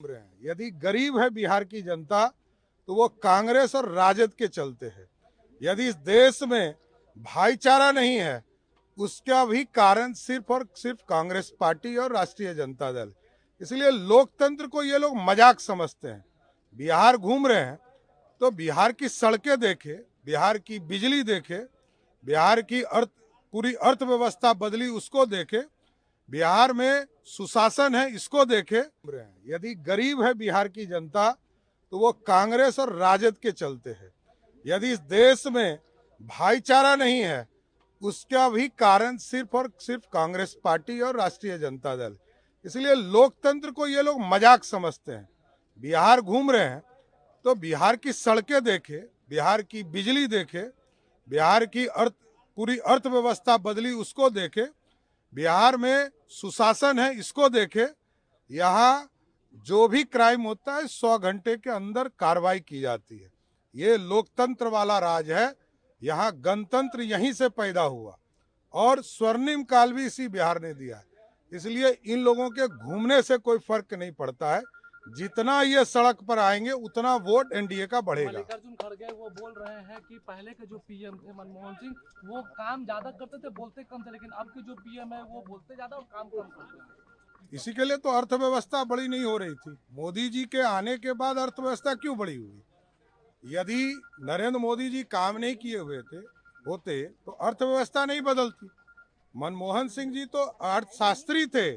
यदि गरीब है बिहार की जनता तो वो कांग्रेस और राजद के चलते है। यदि इस देश में भाईचारा नहीं है उसका भी कारण सिर्फ और सिर्फ कांग्रेस पार्टी और राष्ट्रीय जनता दल। इसलिए लोकतंत्र को ये लोग मजाक समझते हैं। बिहार घूम रहे हैं तो बिहार की सड़कें देखे, बिहार की बिजली देखे, बिहार की पूरी अर्थव्यवस्था बदली उसको देखे, बिहार में सुशासन है इसको देखे। यदि गरीब है बिहार की जनता तो वो कांग्रेस और राजद के चलते है। यदि इस देश में भाईचारा नहीं है उसका भी कारण सिर्फ और सिर्फ कांग्रेस पार्टी और राष्ट्रीय जनता दल। इसलिए लोकतंत्र को ये लोग मजाक समझते हैं। बिहार घूम रहे हैं तो बिहार की सड़कें देखे, बिहार की बिजली देखे, बिहार की पूरी अर्थव्यवस्था बदली उसको देखे, बिहार में सुशासन है इसको देखे। यहाँ जो भी क्राइम होता है 100 घंटे के अंदर कार्रवाई की जाती है। ये लोकतंत्र वाला राज है। यहाँ गणतंत्र यहीं से पैदा हुआ और स्वर्णिम काल भी इसी बिहार ने दिया है। इसलिए इन लोगों के घूमने से कोई फर्क नहीं पड़ता है। जितना ये सड़क पर आएंगे उतना वोट एनडीए का बढ़ेगा। मल्लिकार्जुन खड़गे वो बोल रहे हैं कि पहले के जो पीएम थे मनमोहन सिंह वो काम ज्यादा करते थे, बोलते कम थे, लेकिन अब के जो पीएम है वो बोलते ज्यादा और काम कम करते हैं। इसी के लिए तो अर्थव्यवस्था बड़ी नहीं हो रही थी। मोदी जी के आने के बाद अर्थव्यवस्था क्यों बड़ी हुई? यदि नरेंद्र मोदी जी काम नहीं किए हुए होते तो अर्थव्यवस्था नहीं बदलती। मनमोहन सिंह जी तो अर्थशास्त्री थे,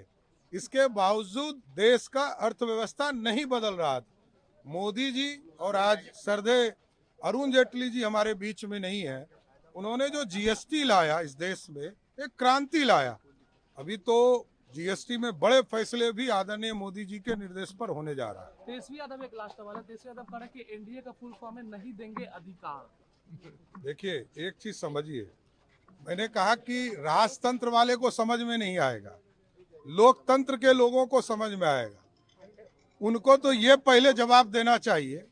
इसके बावजूद देश का अर्थव्यवस्था नहीं बदल रहा था। मोदी जी और आज श्रद्धेय अरुण जेटली जी हमारे बीच में नहीं है, उन्होंने जो जीएसटी लाया इस देश में एक क्रांति लाया। अभी तो जीएसटी में बड़े फैसले भी आदरणीय मोदी जी के निर्देश पर होने जा रहा है। तेजस्वी यादव एक लास्ट सवाल है, तेजस्वी यादव कह रहे हैं कि एनडीए का फुल फॉर्म है नहीं देंगे अधिकार। देखिए एक चीज समझिए, मैंने कहा कि राजतंत्र वाले को समझ में नहीं आएगा, लोकतंत्र के लोगों को समझ में आएगा। उनको तो ये पहले जवाब देना चाहिए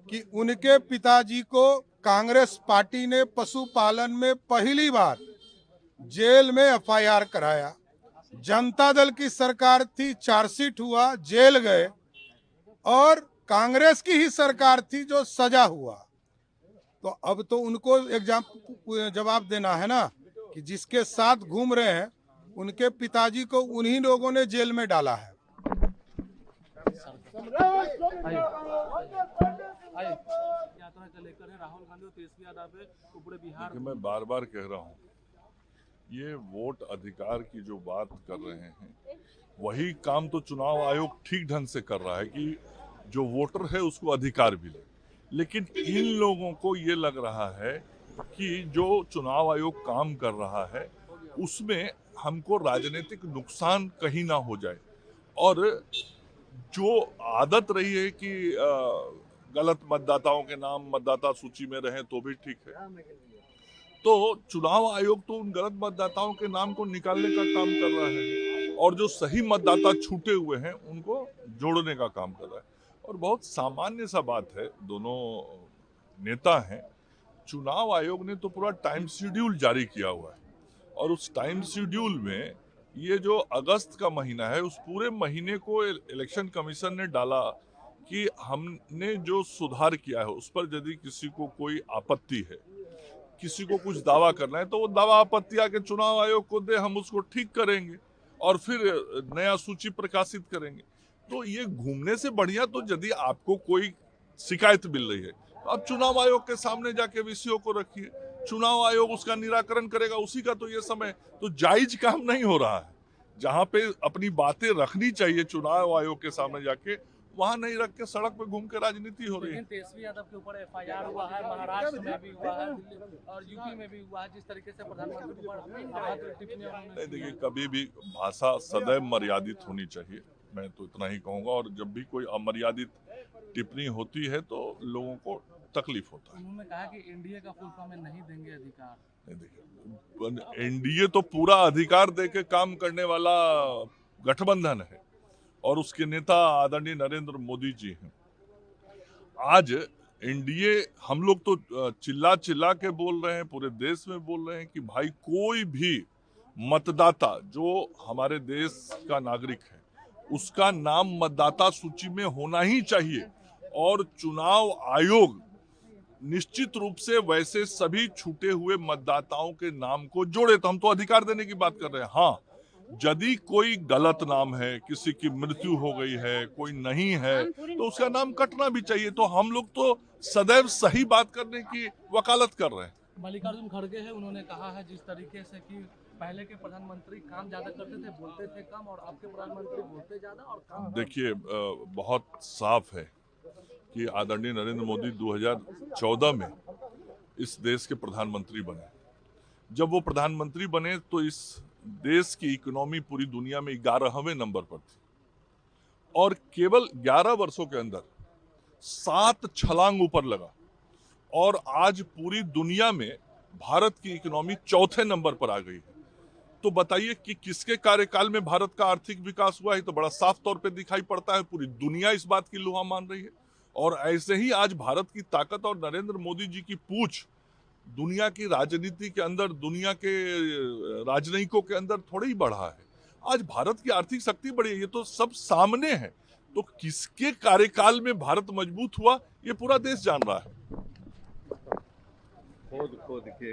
कि उनके पिताजी को कांग्रेस पार्टी ने पशुपालन में पहली बार जेल में एफआईआर कराया। जनता दल की सरकार थी, चार्जशीट हुआ, जेल गए, और कांग्रेस की ही सरकार थी जो सजा हुआ। तो अब तो उनको एक जवाब देना है ना कि जिसके साथ घूम रहे हैं उनके पिताजी को उन्हीं लोगों ने जेल में डाला है। यात्रा का लेकर है राहुल गांधी और तेजस्वी यादव को पूरे बिहार। मैं बार बार कह रहा हूँ, ये वोट अधिकार की जो बात कर रहे हैं वही काम तो चुनाव आयोग ठीक ढंग से कर रहा है कि जो वोटर है उसको अधिकार भी ले। लेकिन इन लोगों को ये लग रहा है कि जो चुनाव आयोग काम कर रहा है उसमें हमको राजनीतिक नुकसान कहीं ना हो जाए, और जो आदत रही है कि गलत मतदाताओं के नाम मतदाता सूची में रहें तो भी ठीक है, तो चुनाव आयोग तो उन गलत मतदाताओं के नाम को निकालने का काम कर रहा है और जो सही मतदाता छूटे हुए हैं उनको जोड़ने का काम कर रहा है। और बहुत सामान्य सा बात है, दोनों नेता हैं, चुनाव आयोग ने तो पूरा टाइम शेड्यूल जारी किया हुआ है और उस टाइम शेड्यूल में ये जो अगस्त का महीना है उस पूरे महीने को इलेक्शन कमीशन ने डाला कि हमने जो सुधार किया है उस पर यदि किसी को कोई आपत्ति है, किसी को कुछ दावा करना है तो वो दावा आपत्ति आके चुनाव आयोग को दे, हम उसको ठीक करेंगे और फिर नया सूची प्रकाशित करेंगे। तो ये घूमने से बढ़िया तो यदि आपको कोई शिकायत मिल रही है तो आप चुनाव आयोग के सामने जाके विषयों को रखिए, चुनाव आयोग उसका निराकरण करेगा। उसी का तो ये समय तो जायज काम नहीं हो रहा है। जहाँ पे अपनी बातें रखनी चाहिए चुनाव आयोग के सामने जाके, वहाँ नहीं रख के सड़क पे घूम के राजनीति हो रही है। तेजस्वी यादव के ऊपर एफआईआर हुआ है, महाराष्ट्र में भी हुआ है, दिल्ली और यूपी में भी हुआ है। जिस तरीके से प्रधानमंत्री पर देखिए, कभी भी भाषा सदैव मर्यादित होनी चाहिए, मैं तो इतना ही कहूँगा। और जब भी कोई अमर्यादित टिप्पणी होती है तो लोगों को तकलीफ होता है। उन्होंने कहा कि एनडीए का फुल फॉर्म में नहीं देंगे अधिकार। नहीं, देखिए, एनडीए तो पूरा अधिकार देके काम करने वाला गठबंधन है और उसके नेता आदरणीय नरेंद्र मोदी जी हैं। आज एनडीए, हम लोग तो चिल्ला चिल्ला के बोल रहे हैं, पूरे देश में बोल रहे हैं कि भाई कोई भी मतदाता जो हमारे देश का नागरिक है उसका नाम मतदाता सूची में होना ही चाहिए और चुनाव आयोग निश्चित रूप से वैसे सभी छूटे हुए मतदाताओं के नाम को जोड़े। तो हम तो अधिकार देने की बात कर रहे हैं। हाँ, यदि कोई गलत नाम है, किसी की मृत्यु हो गई है, कोई नहीं है, तो उसका नाम कटना भी चाहिए। तो हम लोग तो सदैव सही बात करने की वकालत कर रहे हैं। मल्लिकार्जुन खड़गे है, उन्होंने कहा है जिस तरीके से कि पहले के प्रधानमंत्री काम ज्यादा करते थे, बोलते थे कम, और आपके प्रधानमंत्री बोलते ज्यादा और काम कम। देखिए, बहुत साफ है कि आदरणीय नरेंद्र मोदी 2014 में इस देश के प्रधानमंत्री बने। जब वो प्रधानमंत्री बने तो इस देश की इकोनॉमी पूरी दुनिया में 11वें नंबर पर थी और केवल 11 वर्षों के अंदर 7 छलांग ऊपर लगा और आज पूरी दुनिया में भारत की इकोनॉमी 4थे नंबर पर आ गई है। तो बताइए कि किसके कार्यकाल में भारत का आर्थिक विकास हुआ है? तो बड़ा साफ तौर पे दिखाई पड़ता है। पूरी दुनिया इस बात की लुहा मान रही है। और ऐसे ही आज भारत की ताकत और नरेंद्र मोदी जी की पूछ दुनिया की राजनीति के अंदर, दुनिया के राजनयिकों के अंदर थोड़ा ही बढ़ा है। आज भारत की आर्थिक शक्ति बढ़ी है, ये तो सब सामने है। तो किसके कार्यकाल में भारत मजबूत हुआ, ये पूरा देश जान रहा है। खोद खोद के